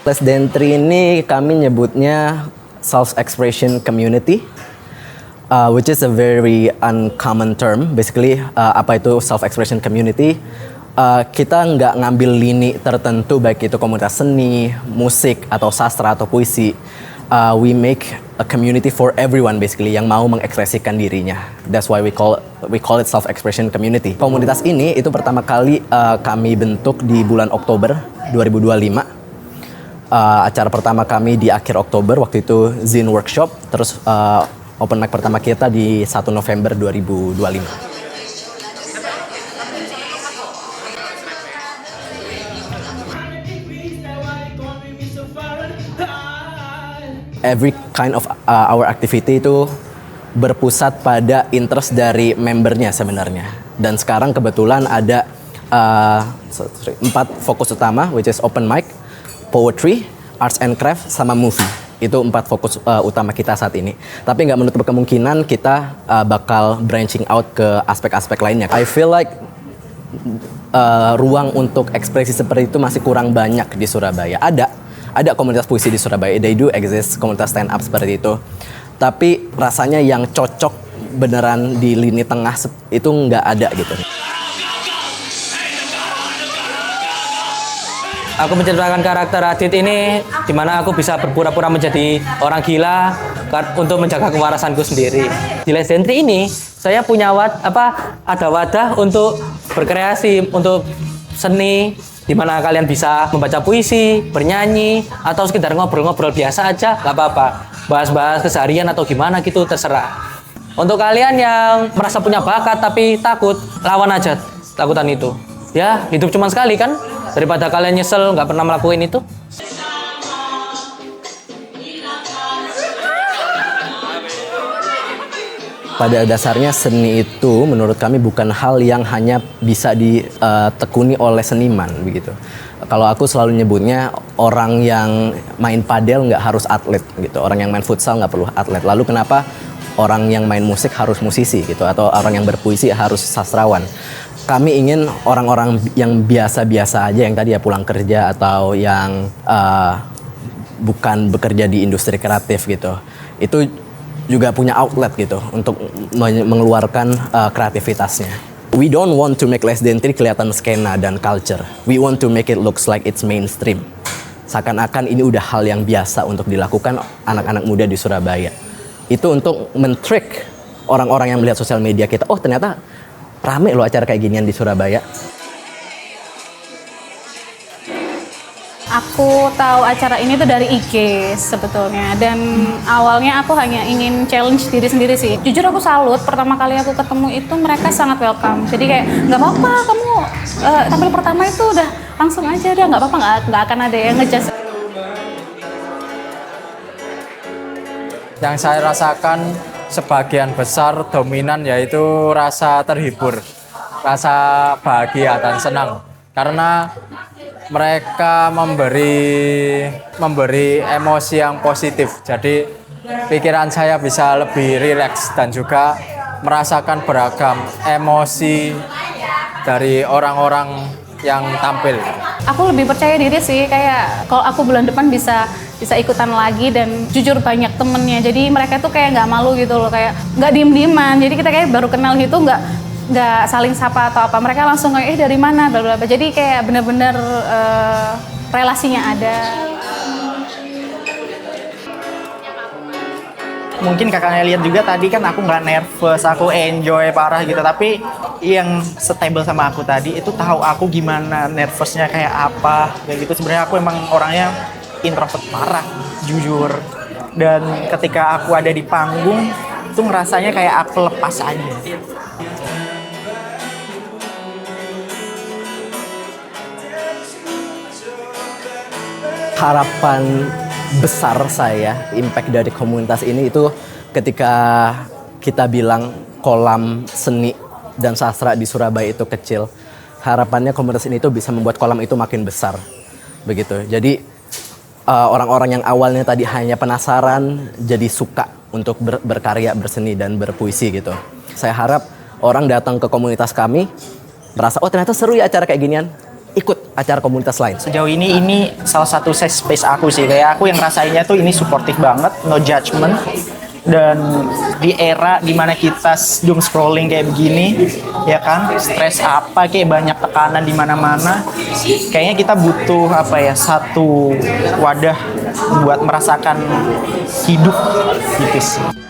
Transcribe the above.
Les Dentri ini kami nyebutnya self-expression community, which is a very uncommon term. Basically, apa itu self-expression community? Kita nggak ngambil lini tertentu, baik itu komunitas seni, musik, atau sastra, atau puisi. We make a community for everyone basically yang mau mengekspresikan dirinya. That's why we call it self-expression community. Komunitas ini itu pertama kali kami bentuk di bulan Oktober 2025. Acara pertama kami di akhir Oktober, waktu itu Zine Workshop, terus open mic pertama kita di 1 November 2025. Every kind of our activity itu berpusat pada interest dari membernya sebenarnya. Dan sekarang kebetulan ada 4 fokus utama, which is open mic, poetry, arts and craft, sama movie. Itu 4 fokus utama kita saat ini. Tapi nggak menutup kemungkinan kita bakal branching out ke aspek-aspek lainnya. I feel like ruang untuk ekspresi seperti itu masih kurang banyak di Surabaya. Ada komunitas puisi di Surabaya, they do exist, komunitas stand up seperti itu. Tapi rasanya yang cocok beneran di lini tengah itu nggak ada gitu. Aku menciptakan karakter Adit ini di mana aku bisa berpura-pura menjadi orang gila untuk menjaga kewarasanku sendiri. Di Les Dentri ini saya punya ada wadah untuk berkreasi, untuk seni, di mana kalian bisa membaca puisi, bernyanyi, atau sekedar ngobrol-ngobrol biasa aja, nggak apa-apa. Bahas-bahas keseharian atau gimana gitu, terserah. Untuk kalian yang merasa punya bakat tapi takut, lawan aja takutan itu. Ya, hidup cuma sekali kan? Daripada kalian nyesel nggak pernah melakukan itu. Pada dasarnya seni itu menurut kami bukan hal yang hanya bisa ditekuni oleh seniman begitu. Kalau aku selalu nyebutnya orang yang main padel nggak harus atlet gitu, orang yang main futsal nggak perlu atlet. Lalu kenapa orang yang main musik harus musisi gitu, atau orang yang berpuisi harus sastrawan? Kami ingin orang-orang yang biasa-biasa aja, yang tadi ya pulang kerja atau yang bukan bekerja di industri kreatif gitu, itu juga punya outlet gitu untuk mengeluarkan kreativitasnya. We don't want to make Les Dentri kelihatan skena dan culture. We want to make it looks like it's mainstream. Seakan-akan ini udah hal yang biasa untuk dilakukan anak-anak muda di Surabaya. Itu untuk men-trick orang-orang yang melihat sosial media kita. Oh, ternyata rame loh acara kayak ginian di Surabaya. Aku tahu acara ini tuh dari IG sebetulnya, dan awalnya aku hanya ingin challenge diri sendiri sih. Jujur aku salut, pertama kali aku ketemu itu mereka sangat welcome. Jadi kayak nggak apa-apa kamu tampil pertama itu udah langsung aja, udah nggak apa-apa, nggak akan ada yang ngejudge. Yang saya rasakan sebagian besar dominan yaitu rasa terhibur, rasa bahagia dan senang, karena mereka memberi emosi yang positif. Jadi pikiran saya bisa lebih rileks dan juga merasakan beragam emosi dari orang-orang yang tampil. Aku lebih percaya diri sih, kayak kalau aku bulan depan bisa ikutan lagi, dan jujur banyak temennya, jadi mereka tuh kayak nggak malu gitu loh, kayak nggak diem-dieman. Jadi kita kayak baru kenal gitu, nggak saling sapa atau apa, mereka langsung kayak dari mana, bla bla bla. Jadi kayak bener-bener relasinya ada. Mungkin kakaknya lihat juga tadi kan aku nggak nervous, aku enjoy parah gitu. Tapi yang stable sama aku tadi itu tahu aku gimana nervousnya kayak apa kayak gitu. Sebenarnya aku emang orangnya introvert parah, jujur. Dan ketika aku ada di panggung itu ngerasanya kayak aku lepas aja. Harapan besar saya, impact dari komunitas ini itu ketika kita bilang kolam seni dan sastra di Surabaya itu kecil, harapannya komunitas ini itu bisa membuat kolam itu makin besar, begitu. Jadi orang-orang yang awalnya tadi hanya penasaran jadi suka untuk berkarya, berseni dan berpuisi gitu. Saya harap orang datang ke komunitas kami merasa oh ternyata seru ya acara kayak ginian, ikut acara komunitas lain. Sejauh ini salah satu safe space aku sih. Kayak aku yang rasainnya tuh ini suportif banget, no judgment. Dan di era dimana kita doom scrolling kayak begini, ya kan, stres apa kayak banyak tekanan di mana-mana, kayaknya kita butuh apa ya, satu wadah buat merasakan hidup gitu sih.